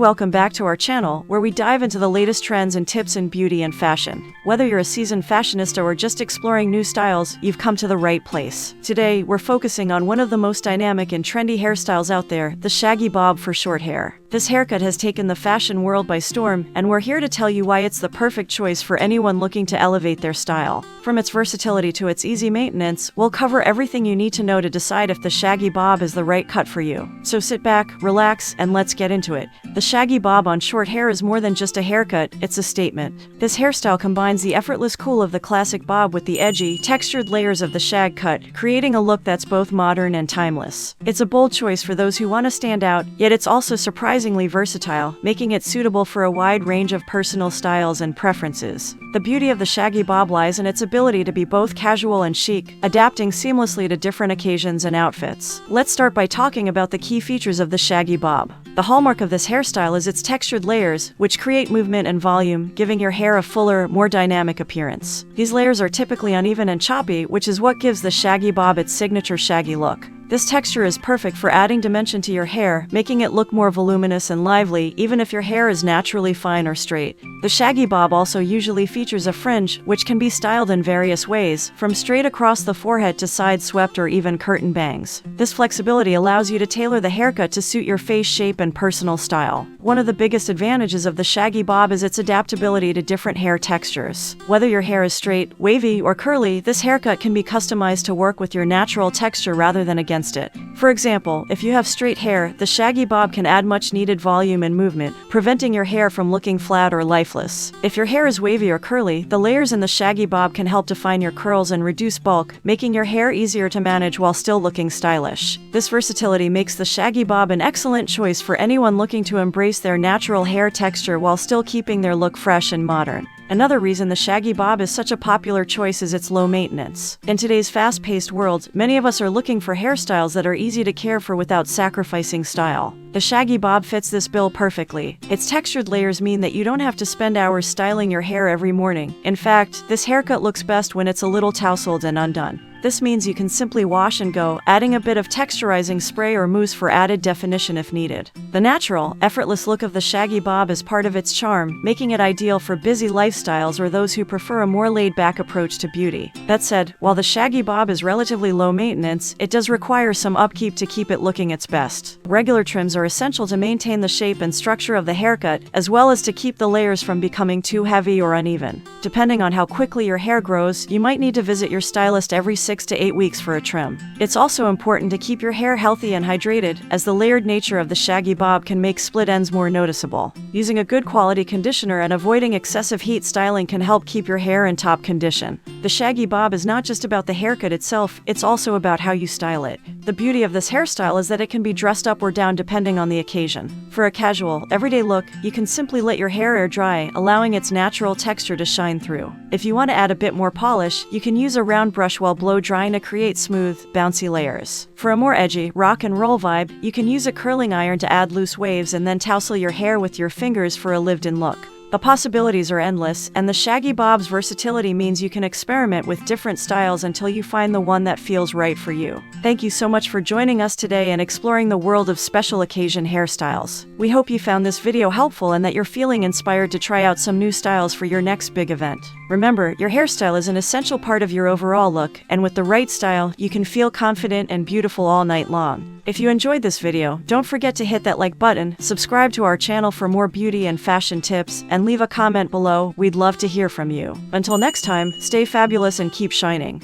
welcome back to our channel, where we dive into the latest trends and tips in beauty and fashion. Whether you're a seasoned fashionista or just exploring new styles, you've come to the right place. Today, we're focusing on one of the most dynamic and trendy hairstyles out there, the shaggy bob for short hair. This haircut has taken the fashion world by storm, and we're here to tell you why it's the perfect choice for anyone looking to elevate their style. From its versatility to its easy maintenance, we'll cover everything you need to know to decide if the shaggy bob is the right cut for you. So sit back, relax, and let's get into it. The shaggy bob on short hair is more than just a haircut, it's a statement. This hairstyle combines the effortless cool of the classic bob with the edgy, textured layers of the shag cut, creating a look that's both modern and timeless. It's a bold choice for those who want to stand out, yet it's also surprisingly versatile, making it suitable for a wide range of personal styles and preferences. The beauty of the shaggy bob lies in its ability to be both casual and chic, adapting seamlessly to different occasions and outfits. Let's start by talking about the key features of the shaggy bob. The hallmark of this hairstyle is its textured layers, which create movement and volume, giving your hair a fuller, more dynamic appearance. These layers are typically uneven and choppy, which is what gives the shaggy bob its signature shaggy look. This texture is perfect for adding dimension to your hair, making it look more voluminous and lively, even if your hair is naturally fine or straight. The shaggy bob also usually features a fringe, which can be styled in various ways, from straight across the forehead to side-swept or even curtain bangs. This flexibility allows you to tailor the haircut to suit your face shape and personal style. One of the biggest advantages of the shaggy bob is its adaptability to different hair textures. Whether your hair is straight, wavy, or curly, this haircut can be customized to work with your natural texture rather than against it. For example, if you have straight hair, the shaggy bob can add much needed volume and movement, preventing your hair from looking flat or lifeless. If your hair is wavy or curly, the layers in the shaggy bob can help define your curls and reduce bulk, making your hair easier to manage while still looking stylish. This versatility makes the shaggy bob an excellent choice for anyone looking to embrace their natural hair texture while still keeping their look fresh and modern. Another reason the shaggy bob is such a popular choice is its low maintenance. In today's fast-paced world, many of us are looking for hairstyles that are easy to care for without sacrificing style. The shaggy bob fits this bill perfectly. Its textured layers mean that you don't have to spend hours styling your hair every morning. In fact, this haircut looks best when it's a little tousled and undone. This means you can simply wash and go, adding a bit of texturizing spray or mousse for added definition if needed. The natural, effortless look of the shaggy bob is part of its charm, making it ideal for busy lifestyles or those who prefer a more laid-back approach to beauty. That said, while the shaggy bob is relatively low maintenance, it does require some upkeep to keep it looking its best. Regular trims are essential to maintain the shape and structure of the haircut, as well as to keep the layers from becoming too heavy or uneven. Depending on how quickly your hair grows, you might need to visit your stylist every 6 to 8 weeks for a trim. It's also important to keep your hair healthy and hydrated, as the layered nature of the shaggy bob can make split ends more noticeable. Using a good quality conditioner and avoiding excessive heat styling can help keep your hair in top condition. The shaggy bob is not just about the haircut itself, it's also about how you style it. The beauty of this hairstyle is that it can be dressed up or down depending on the occasion. For a casual, everyday look, you can simply let your hair air dry, allowing its natural texture to shine through. If you want to add a bit more polish, you can use a round brush while blow drying to create smooth, bouncy layers. For a more edgy, rock and roll vibe, you can use a curling iron to add loose waves and then tousle your hair with your fingers for a lived-in look. The possibilities are endless, and the shaggy bob's versatility means you can experiment with different styles until you find the one that feels right for you. Thank you so much for joining us today and exploring the world of special occasion hairstyles. We hope you found this video helpful and that you're feeling inspired to try out some new styles for your next big event. Remember, your hairstyle is an essential part of your overall look, and with the right style, you can feel confident and beautiful all night long. If you enjoyed this video, don't forget to hit that like button, subscribe to our channel for more beauty and fashion tips, and leave a comment below. We'd love to hear from you. Until next time, stay fabulous and keep shining.